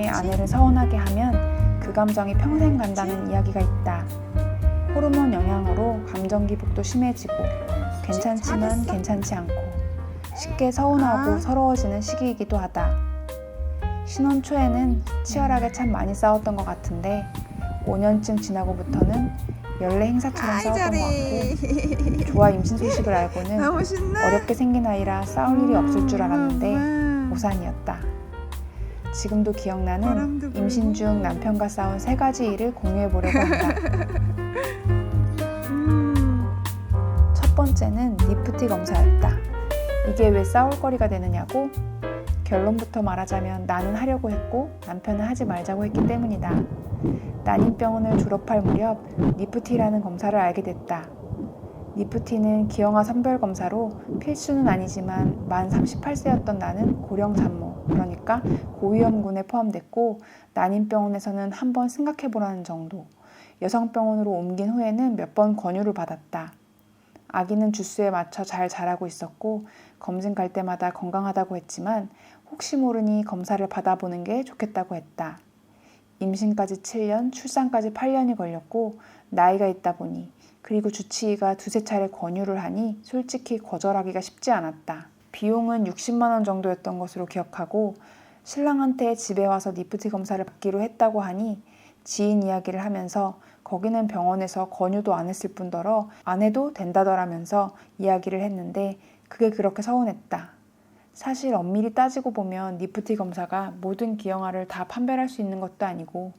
남편이 아내를 서운하게 하면 그 감정이 평생 간다는 이야기가 있다. 호르몬 영향으로 감정 기복도 심해지고 괜찮지만 괜찮지 않고 쉽게 서운하고 서러워지는 시기이기도 하다. 신혼 초에는 치열하게 참 많이 싸웠던 것 같은데 5년쯤 지나고부터는 연례 행사처럼 싸웠던 것 같고 조아 임신 소식을 알고는 어렵게 생긴 아이라 싸울 일이 없을 줄 알았는데 오산이었다. 지금도 기억나는 임신 중 남편과 싸운 3가지 일을 공유해 보려고 한다. 첫 번째는 니프티 검사였다. 이게 왜 싸울거리가 되느냐고? 결론부터 말하자면 나는 하려고 했고 남편은 하지 말자고 했기 때문이다. 난임병원을 졸업할 무렵 니프티라는 검사를 알게 됐다. 니프티는 기형아 선별검사로 필수는 아니지만 만 38세였던 나는 고령 산모, 그러니까 고위험군에 포함됐고 난임병원에서는 한번 생각해보라는 정도, 여성병원으로 옮긴 후에는 몇 번 권유를 받았다. 아기는 주수에 맞춰 잘 자라고 있었고 검진 갈 때마다 건강하다고 했지만 혹시 모르니 검사를 받아보는 게 좋겠다고 했다. 임신까지 7년, 출산까지 8년이 걸렸고 나이가 있다 보니 그리고 주치의가 2-3차례 권유를 하니 솔직히 거절하기가 쉽지 않았다. 비용은 60만 원 정도였던 것으로 기억하고 신랑한테 집에 와서 니프티 검사를 받기로 했다고 하니 지인 이야기를 하면서 거기는 병원에서 권유도 안 했을 뿐더러 안 해도 된다더라면서 이야기를 했는데 그게 그렇게 서운했다. 사실 엄밀히 따지고 보면 니프티 검사가 모든 기형아를 다 판별할 수 있는 것도 아니고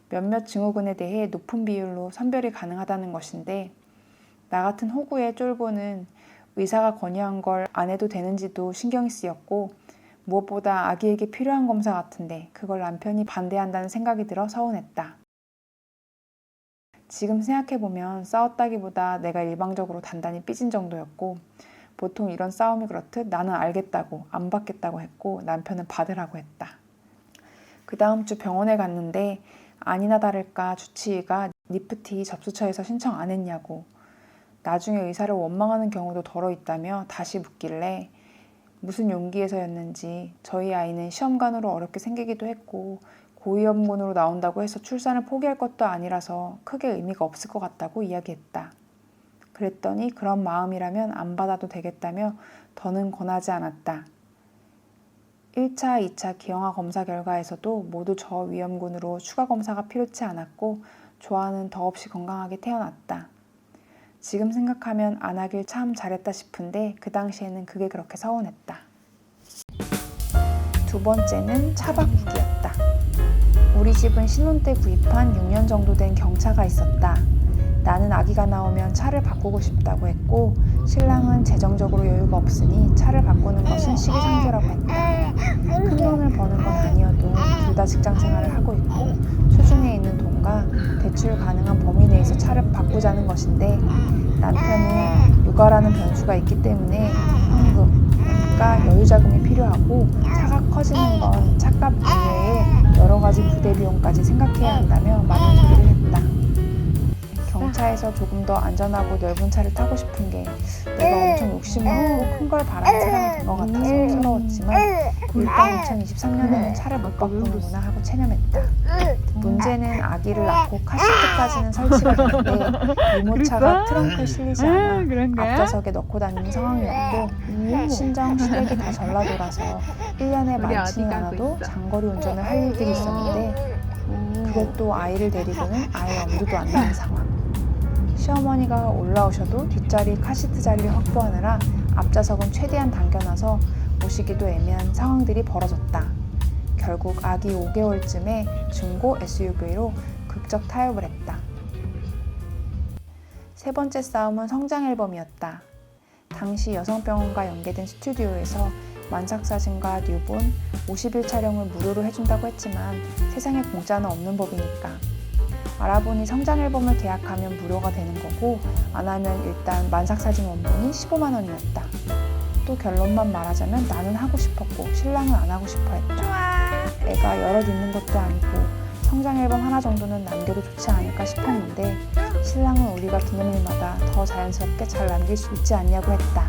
몇몇 증후군에 대해 높은 비율로 선별이 가능하다는 것인데 나 같은 호구의 쫄보는 의사가 권유한 걸 안 해도 되는지도 신경이 쓰였고 무엇보다 아기에게 필요한 검사 같은데 그걸 남편이 반대한다는 생각이 들어 서운했다. 지금 생각해보면 싸웠다기보다 내가 일방적으로 단단히 삐진 정도였고 보통 이런 싸움이 그렇듯 나는 알겠다고 안 받겠다고 했고 남편은 받으라고 했다. 그 다음 주 병원에 갔는데 아니나 다를까 주치의가 니프티 접수처에서 신청 안 했냐고 나중에 의사를 원망하는 경우도 덜어 있다며 다시 묻길래 무슨 용기에서였는지 저희 아이는 시험관으로 어렵게 생기기도 했고 고위험군으로 나온다고 해서 출산을 포기할 것도 아니라서 크게 의미가 없을 것 같다고 이야기했다. 그랬더니 그런 마음이라면 안 받아도 되겠다며 더는 권하지 않았다. 1차, 2차 기형아 검사 결과에서도 모두 저위험군으로 추가 검사가 필요치 않았고 조아는 더없이 건강하게 태어났다. 지금 생각하면 안 하길 참 잘했다 싶은데 그 당시에는 그게 그렇게 서운했다. 두 번째는 차 바꾸기였다. 우리 집은 신혼 때 구입한 6년 정도 된 경차가 있었다. 나는 아기가 나오면 차를 바꾸고 싶다고 했고 신랑은 재정적으로 여유가 없으니 차를 바꾸는 것은 시기상조라고 했다. 큰 돈을 버는 건 아니어도 둘 다 직장 생활을 하고 있고 수중에 있는 돈과 대출 가능한 범위 내에서 차를 바꾸자는 것인데 남편은 육아라는 변수가 있기 때문에 현금, 그러니까 여유자금이 필요하고 차가 커지는 건 차값 이외에 여러 가지 부대 비용까지 생각해야 한다며 많은 소리를 했다. 경차에서 조금 더 안전하고 넓은 차를 타고 싶은 게 내가 엄청 욕심 많고 큰 걸 바라는 사람이 된 것 같아서 서러웠지만 일단 2023년에는 차를 못 바꾸는구나 하고 체념했다. 문제는 아기를 낳고 카시트까지는 설치가 됐는데 유모차가 트렁크에 실리지 않아 앞좌석에 넣고 다니는 상황이었고 친정 시댁이 다 전라도라서 1년에 많지는 않아도 장거리 운전을 할 일들이 있었는데 그것도 아이를 데리고는 아예 엄두도 안 나는 상황. 시어머니가 올라오셔도 뒷자리 카시트 자리를 확보하느라 앞좌석은 최대한 당겨놔서 모시기도 애매한 상황들이 벌어졌다. 결국 아기 5개월쯤에 중고 SUV로 극적 타협을 했다. 세 번째 싸움은 성장 앨범이었다. 당시 여성병원과 연계된 스튜디오에서 만삭사진과 뉴본, 50일 촬영을 무료로 해준다고 했지만 세상에 공짜는 없는 법이니까 알아보니 성장 앨범을 계약하면 무료가 되는 거고 안 하면 일단 만삭사진 원본이 15만 원이었다. 또 결론만 말하자면 나는 하고 싶었고 신랑은 안 하고 싶어 했다. 애가 여럿 있는 것도 아니고 성장 앨범 하나 정도는 남겨도 좋지 않을까 싶었는데 신랑은 우리가 기념일마다 더 자연스럽게 잘 남길 수 있지 않냐고 했다.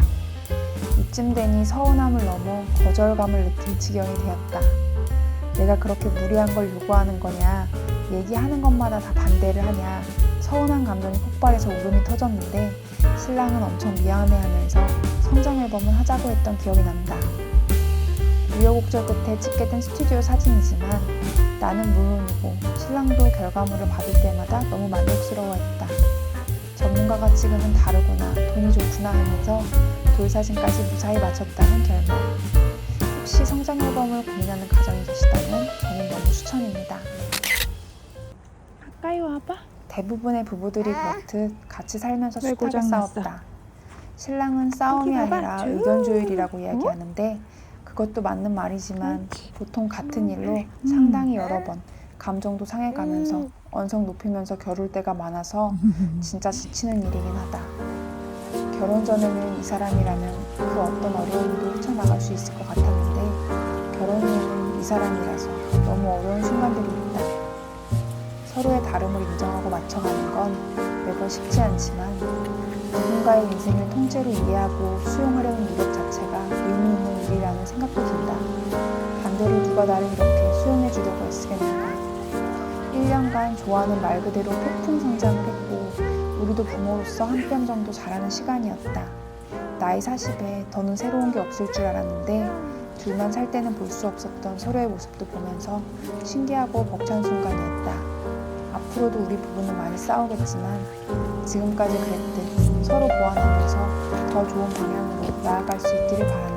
이쯤 되니 서운함을 넘어 거절감을 느낄 지경이 되었다. 내가 그렇게 무리한 걸 요구하는 거냐, 얘기하는 것마다 다 반대를 하냐, 서운한 감정이 폭발해서 울음이 터졌는데 신랑은 엄청 미안해하면서 성장 앨범을 하자고 했던 기억이 난다. 우여곡절 끝에 찍게 된 스튜디오 사진이지만 나는 물론이고 신랑도 결과물을 받을 때마다 너무 만족스러워했다. 전문가가 찍으면 다르구나, 돈이 좋구나 하면서 돌사진까지 무사히 마쳤다는 결말. 혹시 성장 앨범을 고민하는 가정이 계시다면 저는 너무 추천입니다. 가까이 와봐. 대부분의 부부들이 그렇듯 같이 살면서 왜 숱하게 고장났어? 싸웠다. 신랑은 싸움이 여기 봐봐. 아니라 쭉. 의견 조율이라고 이야기하는데 그것도 맞는 말이지만 보통 같은 일로 음. 상당히 여러 번 감정도 상해가면서 언성 높이면서 겨룰 때가 많아서 진짜 지치는 일이긴 하다. 결혼 전에는 이 사람이라면 그 어떤 어려움도 헤쳐나갈 수 있을 것 같았는데 결혼 후에는 이 사람이라서 너무 어려운 순간들이 있다. 서로의 다름을 인정하고 맞춰가는 건 매번 쉽지 않지만 누군가의 인생을 통째로 이해하고 수용하려는 노력 자체가 의미 있는 일이라는 생각도 든다. 반대로 누가 나를 이렇게 수용해 주려고 애쓰겠는가. 1년간 좋아하는 말 그대로 폭풍 성장을 했고 우리도 부모로서 한 뼘 정도 자라는 시간이었다. 나이 40에 더는 새로운 게 없을 줄 알았는데 둘만 살 때는 볼 수 없었던 서로의 모습도 보면서 신기하고 벅찬 순간이었다. 앞으로도 우리 부부는 많이 싸우겠지만 지금까지 그랬듯 서로 보완하면서 더 좋은 방향으로 나아갈 수 있기를 바란다.